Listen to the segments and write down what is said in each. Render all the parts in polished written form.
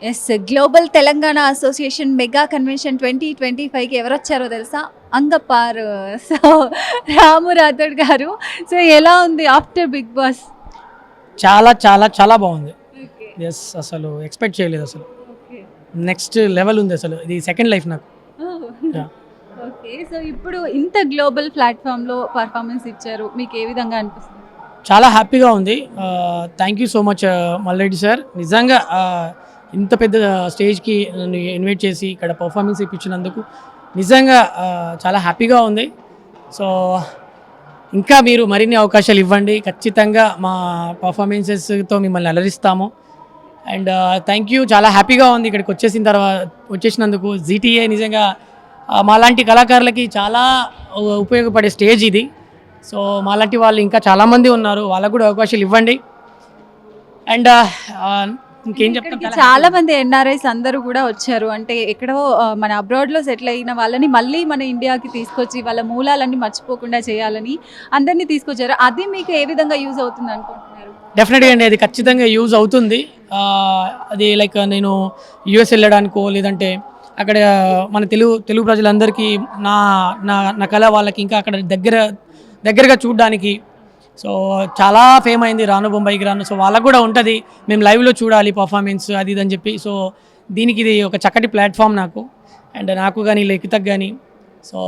Yes global Telangana association mega convention 2025కి ఎవరు వచ్చారో తెలుసా? అంగపార్. సో రాము రాథోడ్ గారు. సో ఎలా ఉంది ఆఫ్టర్ బిగ్ బాస్? చాలా చాలా చాలా బాగుంది. ఎస్, అసలు ఎక్స్పెక్ట్ చేయలేదు. అసలు నెక్స్ట్ లెవెల్ ఉంది. అసలు ఇది సెకండ్ లైఫ్ నాకు. ఓకే, సో ఇప్పుడు ఇంత గ్లోబల్ ప్లాట్ఫామ్లో పర్ఫార్మెన్స్ ఇచ్చారు, మీకు ఏ విధంగా అనిపిస్తుంది? చాలా హ్యాపీగా ఉంది. Thank you so much Malreddy sir. నిజంగా ఇంత పెద్ద స్టేజ్కి నన్ను ఇన్వైట్ చేసి ఇక్కడ పర్ఫార్మెన్స్ ఇప్పించినందుకు నిజంగా చాలా హ్యాపీగా ఉంది. సో ఇంకా మీరు మరిన్ని అవకాశాలు ఇవ్వండి. ఖచ్చితంగా మా పర్ఫార్మెన్సెస్తో మిమ్మల్ని అలరిస్తాము. And thank you. చాలా హ్యాపీగా ఉంది ఇక్కడికి వచ్చేసినందుకు. జీటీఏ నిజంగా మాలాంటి కళాకారులకి చాలా ఉపయోగపడే స్టేజ్ ఇది. సో మాలాంటి వాళ్ళు ఇంకా చాలామంది ఉన్నారు, వాళ్ళకు కూడా అవకాశాలు ఇవ్వండి. అండ్ ఇంకేం చెప్తాం, చాలా మంది ఎన్ఆర్ఐస్ అందరూ కూడా వచ్చారు. అంటే ఎక్కడో మన అబ్రాడ్లో సెటిల్ అయిన వాళ్ళని మళ్ళీ మన ఇండియాకి తీసుకొచ్చి వాళ్ళ మూలాలన్నీ మర్చిపోకుండా చేయాలని అందరినీ తీసుకొచ్చారు. అది మీకు ఏ విధంగా యూజ్ అవుతుంది అనుకుంటున్నారు? డెఫినెట్గా అండి, అది ఖచ్చితంగా యూజ్ అవుతుంది. అది లైక్ నేను యూఎస్ వెళ్ళడానికో లేదంటే అక్కడ మన తెలుగు ప్రజలందరికీ నా నా నా కళ వాళ్ళకి ఇంకా అక్కడ దగ్గరగా చూడడానికి. సో చాలా ఫేమ్ అయింది రాను బొంబాయికి రాను. సో వాళ్ళకు కూడా ఉంటుంది, మేము లైవ్లో చూడాలి పర్ఫార్మెన్స్ అది ఇది అని చెప్పి. సో దీనికి ఇది ఒక చక్కటి ప్లాట్ఫామ్ నాకు, అండ్ నాకు కానీ లిఖితకు కానీ. సో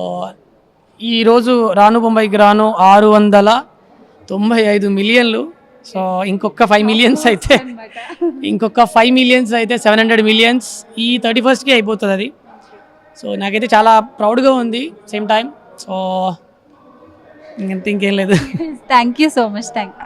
ఈరోజు రాను బొంబాయికి రాను 695 మిలియన్లు. సో ఇంకొక 5 మిలియన్స్ అయితే 700 మిలియన్స్ ఈ 31st అయిపోతుంది అది. సో నాకైతే చాలా ప్రౌడ్గా ఉంది సేమ్ టైం. సో ఇంకేం లేదు. Thank you so much. Thank you.